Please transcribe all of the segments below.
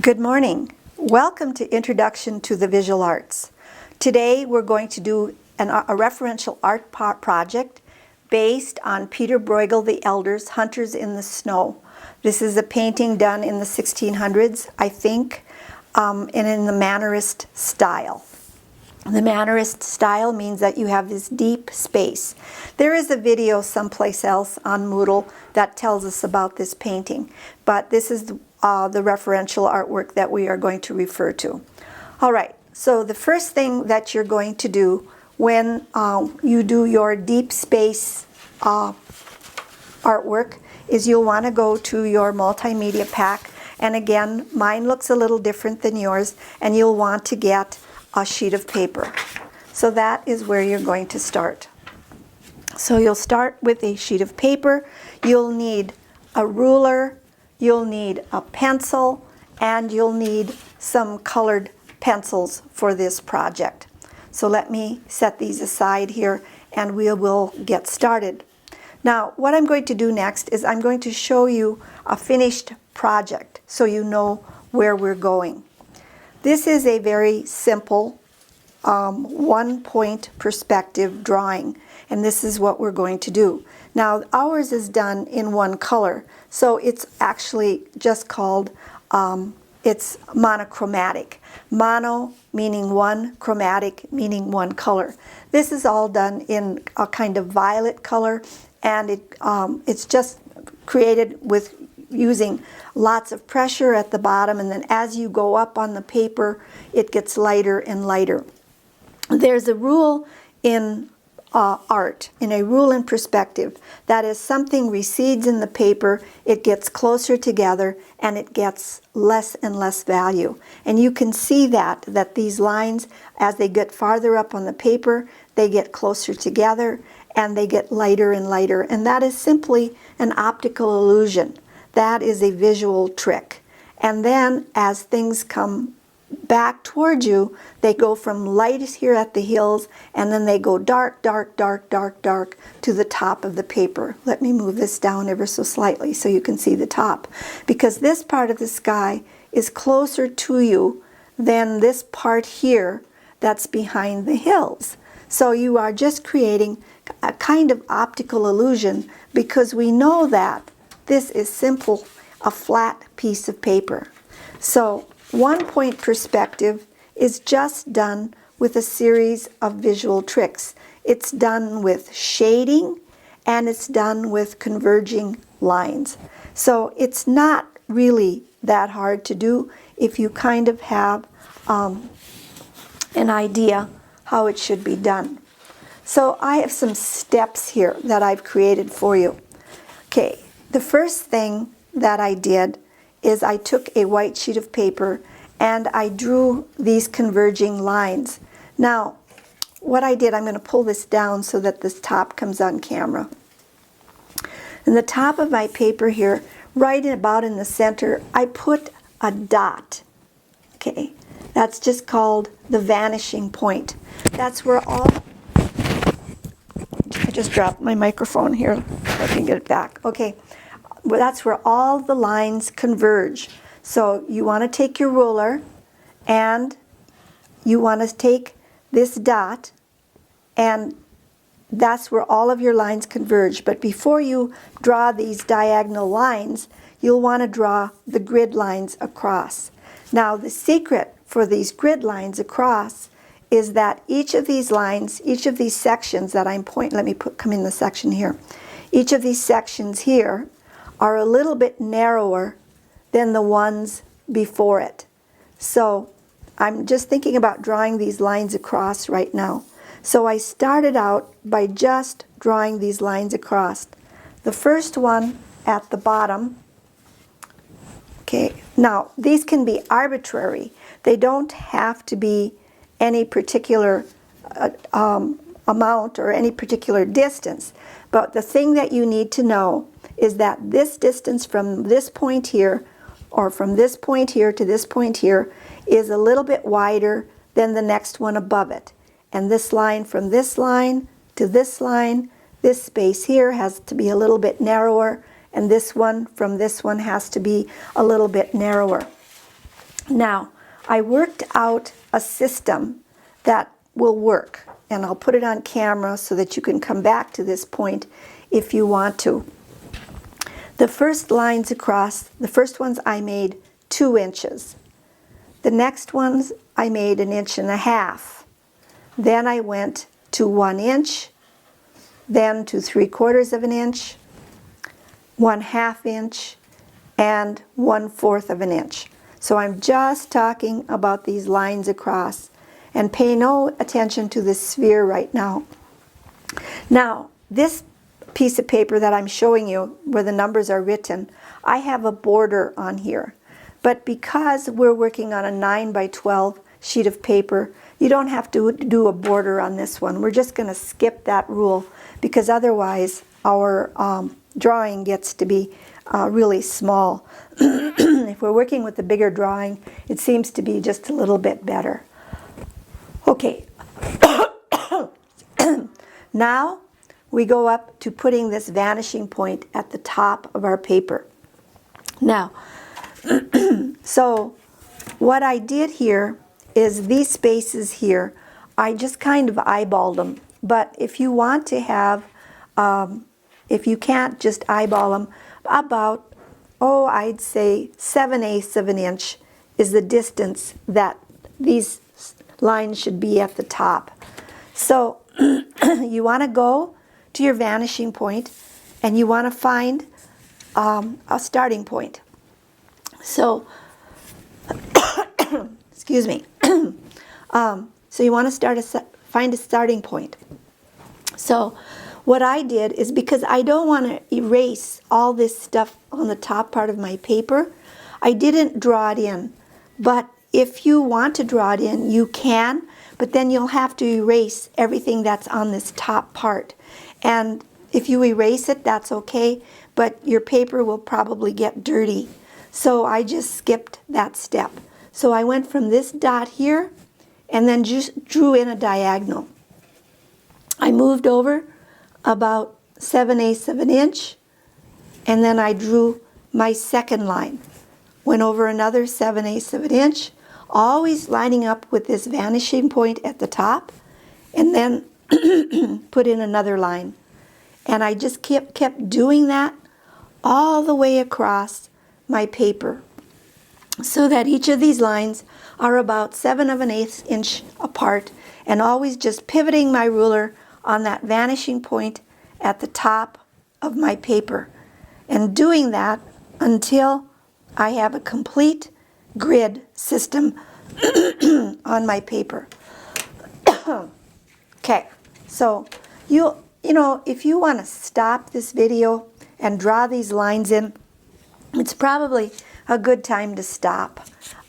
Good morning. Welcome to Introduction to the Visual Arts. Today we're going to do a referential art project based on Peter Bruegel the Elder's Hunters in the Snow. This is a painting done in the 1600s, I think, and in the Mannerist style. The Mannerist style means that you have this deep space. There is a video someplace else on Moodle that tells us about this painting, but this is the referential artwork that we are going to refer to. All right, so the first thing that you're going to do when you do your deep space artwork is you'll want to go to your multimedia pack, and again, mine looks a little different than yours, and you'll want to get a sheet of paper. So that is where you're going to start. So you'll start with a sheet of paper. You'll need a ruler, you'll need a pencil, and you'll need some colored pencils for this project. So let me set these aside here and we will get started. Now, what I'm going to do next is I'm going to show you a finished project so you know where we're going. This is a very simple one-point perspective drawing, and this is what we're going to do. Now, ours is done in one color, so it's actually just called, it's monochromatic. Mono meaning one, chromatic meaning one color. This is all done in a kind of violet color, and it's just created with using lots of pressure at the bottom, and then as you go up on the paper, it gets lighter and lighter. There's a rule in art, in a rule in perspective, that as something recedes in the paper, it gets closer together and it gets less and less value. And you can see that these lines, as they get farther up on the paper, they get closer together and they get lighter and lighter. And that is simply an optical illusion. That is a visual trick. And then as things come back toward you, they go from light here at the hills, and then they go dark, dark, dark, dark, dark to the top of the paper. Let me move this down ever so slightly so you can see the top. Because this part of the sky is closer to you than this part here that's behind the hills. So you are just creating a kind of optical illusion, because we know that this is simple, a flat piece of paper. So one-point perspective is just done with a series of visual tricks. It's done with shading and it's done with converging lines. So it's not really that hard to do if you kind of have an idea how it should be done. So I have some steps here that I've created for you. Okay, the first thing that I did is I took a white sheet of paper and I drew these converging lines. Now, what I did, I'm going to pull this down so that this top comes on camera. In the top of my paper here, right about in the center, I put a dot. Okay, that's just called the vanishing point. That's where all... I just dropped my microphone here. I can get it back. Okay. Well, that's where all the lines converge. So you want to take your ruler and you want to take this dot, and that's where all of your lines converge. But before you draw these diagonal lines, you'll want to draw the grid lines across. Now, the secret for these grid lines across is that each of these lines, each of these sections that I'm pointing, let me come in the section here. Each of these sections here are a little bit narrower than the ones before it. So I'm just thinking about drawing these lines across right now. So I started out by just drawing these lines across. The first one at the bottom, okay, now these can be arbitrary. They don't have to be any particular amount or any particular distance. But the thing that you need to know is that this distance from this point here, or from this point here to this point here, is a little bit wider than the next one above it. And this line from this line to this line, this space here has to be a little bit narrower, and this one from this one has to be a little bit narrower. Now, I worked out a system that will work, and I'll put it on camera so that you can come back to this point if you want to. The first lines across, the first ones I made 2 inches. The next ones I made 1.5 inches. Then I went to 1 inch, then to 3/4 of an inch, 1/2 inch, and 1/4 of an inch. So I'm just talking about these lines across, and pay no attention to this sphere right now. Now, this piece of paper that I'm showing you, where the numbers are written, I have a border on here. But because we're working on a 9x12 sheet of paper, you don't have to do a border on this one. We're just going to skip that rule, because otherwise our drawing gets to be really small. If we're working with a bigger drawing, it seems to be just a little bit better. Okay. Now we go up to putting this vanishing point at the top of our paper. Now, so what I did here is these spaces here, I just kind of eyeballed them. But if you want to have, if you can't just eyeball them, about, I'd say 7/8 of an inch is the distance that these lines should be at the top. So you want to go to your vanishing point, and you want to find a starting point. So, excuse me. So you want to find a starting point. So what I did is, because I don't want to erase all this stuff on the top part of my paper, I didn't draw it in. But if you want to draw it in, you can, but then you'll have to erase everything that's on this top part. And if you erase it, that's okay, but your paper will probably get dirty. So I just skipped that step. So I went from this dot here and then just drew in a diagonal. I moved over about 7/8 of an inch, and then I drew my second line. Went over another 7/8 of an inch, always lining up with this vanishing point at the top, and then put in another line. And I just kept doing that all the way across my paper, so that each of these lines are about 7/8 inch apart, and always just pivoting my ruler on that vanishing point at the top of my paper, and doing that until I have a complete grid system on my paper. Okay, so you know, if you want to stop this video and draw these lines in, it's probably a good time to stop.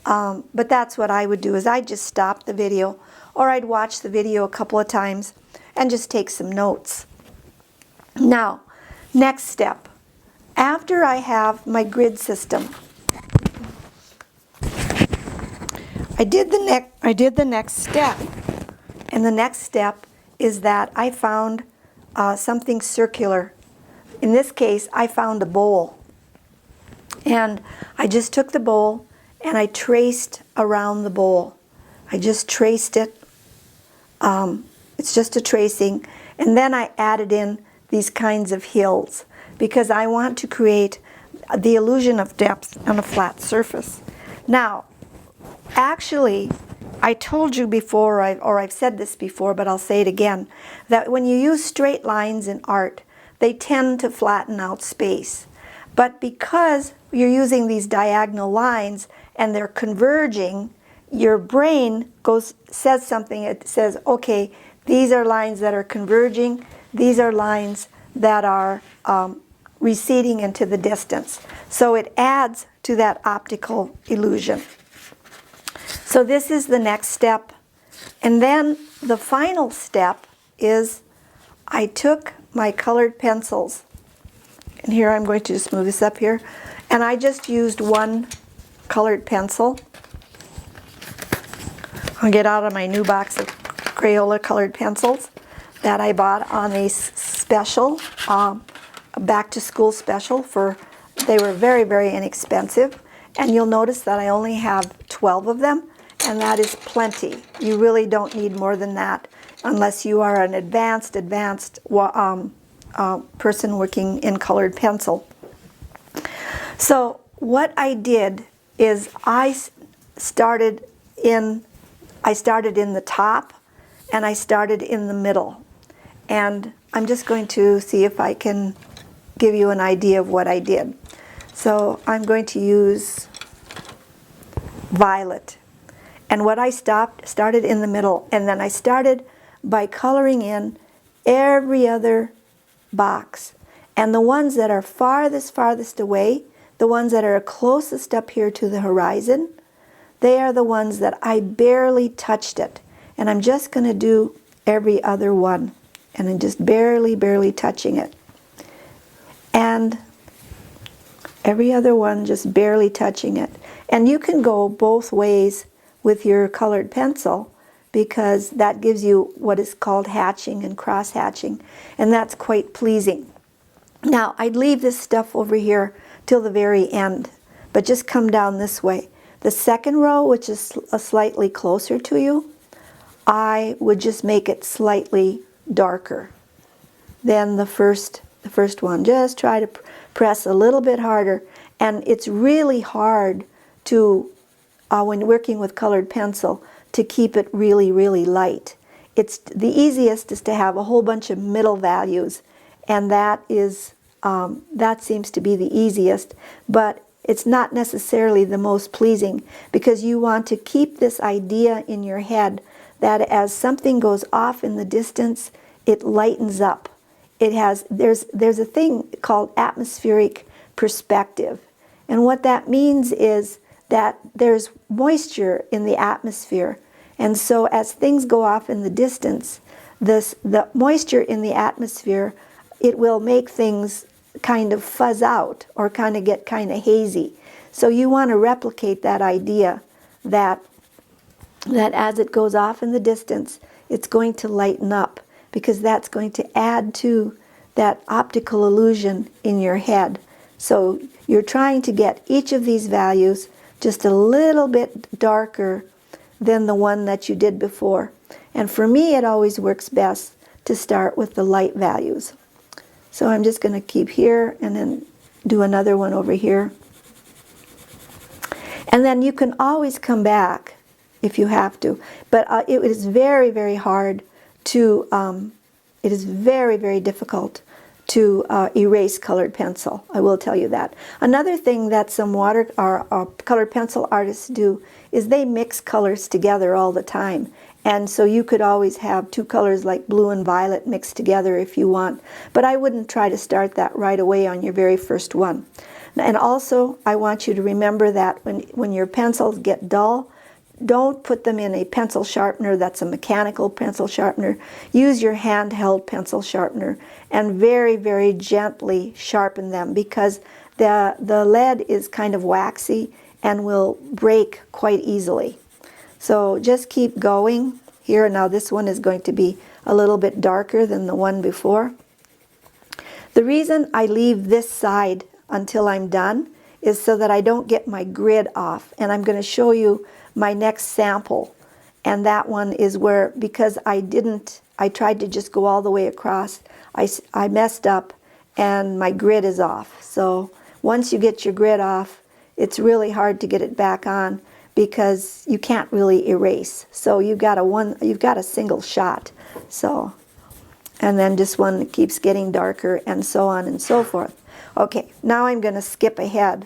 But that's what I would do, is I'd just stop the video, or I'd watch the video a couple of times and just take some notes. Now, next step. After I have my grid system, I did the next step. And the next step is that I found something circular. In this case, I found a bowl. And I just took the bowl and I traced around the bowl. I just traced it. It's just a tracing. And then I added in these kinds of hills, because I want to create the illusion of depth on a flat surface. Now, actually, I told you before, or I've said this before, but I'll say it again, that when you use straight lines in art, they tend to flatten out space. But because you're using these diagonal lines and they're converging, your brain says something. It says, okay, these are lines that are converging. These are lines that are receding into the distance. So it adds to that optical illusion. So this is the next step. And then the final step is I took my colored pencils. And here I'm going to just move this up here. And I just used one colored pencil. I'll get out of my new box of Crayola colored pencils that I bought on a special, back to school special. They were very, very inexpensive. And you'll notice that I only have 12 of them, and that is plenty. You really don't need more than that unless you are an advanced person working in colored pencil. So what I did is I started in the top, and I started in the middle. And I'm just going to see if I can give you an idea of what I did. So I'm going to use violet. And what I started in the middle, and then I started by coloring in every other box. And the ones that are farthest away, the ones that are closest up here to the horizon, they are the ones that I barely touched it. And I'm just going to do every other one. And I'm just barely touching it. And every other one, just barely touching it. And you can go both ways with your colored pencil, because that gives you what is called hatching and cross hatching, and that's quite pleasing. Now I'd leave this stuff over here till the very end, but just come down this way. The second row, which is slightly closer to you, I would just make it slightly darker than the first one. Just try to press a little bit harder, and it's really hard to when working with colored pencil to keep it really light. It's the easiest is to have a whole bunch of middle values, and that seems to be the easiest, but it's not necessarily the most pleasing, because you want to keep this idea in your head that as something goes off in the distance, it lightens up. There's a thing called atmospheric perspective, and what that means is that there's moisture in the atmosphere, and so as things go off in the distance, the moisture in the atmosphere, it will make things kind of fuzz out or kind of get kind of hazy. So you want to replicate that idea that as it goes off in the distance, it's going to lighten up, because that's going to add to that optical illusion in your head. So you're trying to get each of these values just a little bit darker than the one that you did before. And for me, it always works best to start with the light values. So I'm just going to keep here and then do another one over here. And then you can always come back if you have to. But it is very hard to, it is very difficult to erase colored pencil. I will tell you that. Another thing that some colored pencil artists do is they mix colors together all the time. And so you could always have two colors like blue and violet mixed together if you want. But I wouldn't try to start that right away on your very first one. And also, I want you to remember that when your pencils get dull, don't put them in a pencil sharpener that's a mechanical pencil sharpener. Use your handheld pencil sharpener and very gently sharpen them, because the lead is kind of waxy and will break quite easily. So just keep going here. Now this one is going to be a little bit darker than the one before. The reason I leave this side until I'm done is so that I don't get my grid off. And I'm going to show you my next sample, and that one is where, because I tried to just go all the way across, I messed up and my grid is off. So once you get your grid off, it's really hard to get it back on, because you can't really erase. So you've got a single shot. So, and then this one keeps getting darker, and so on and so forth. Okay, now I'm going to skip ahead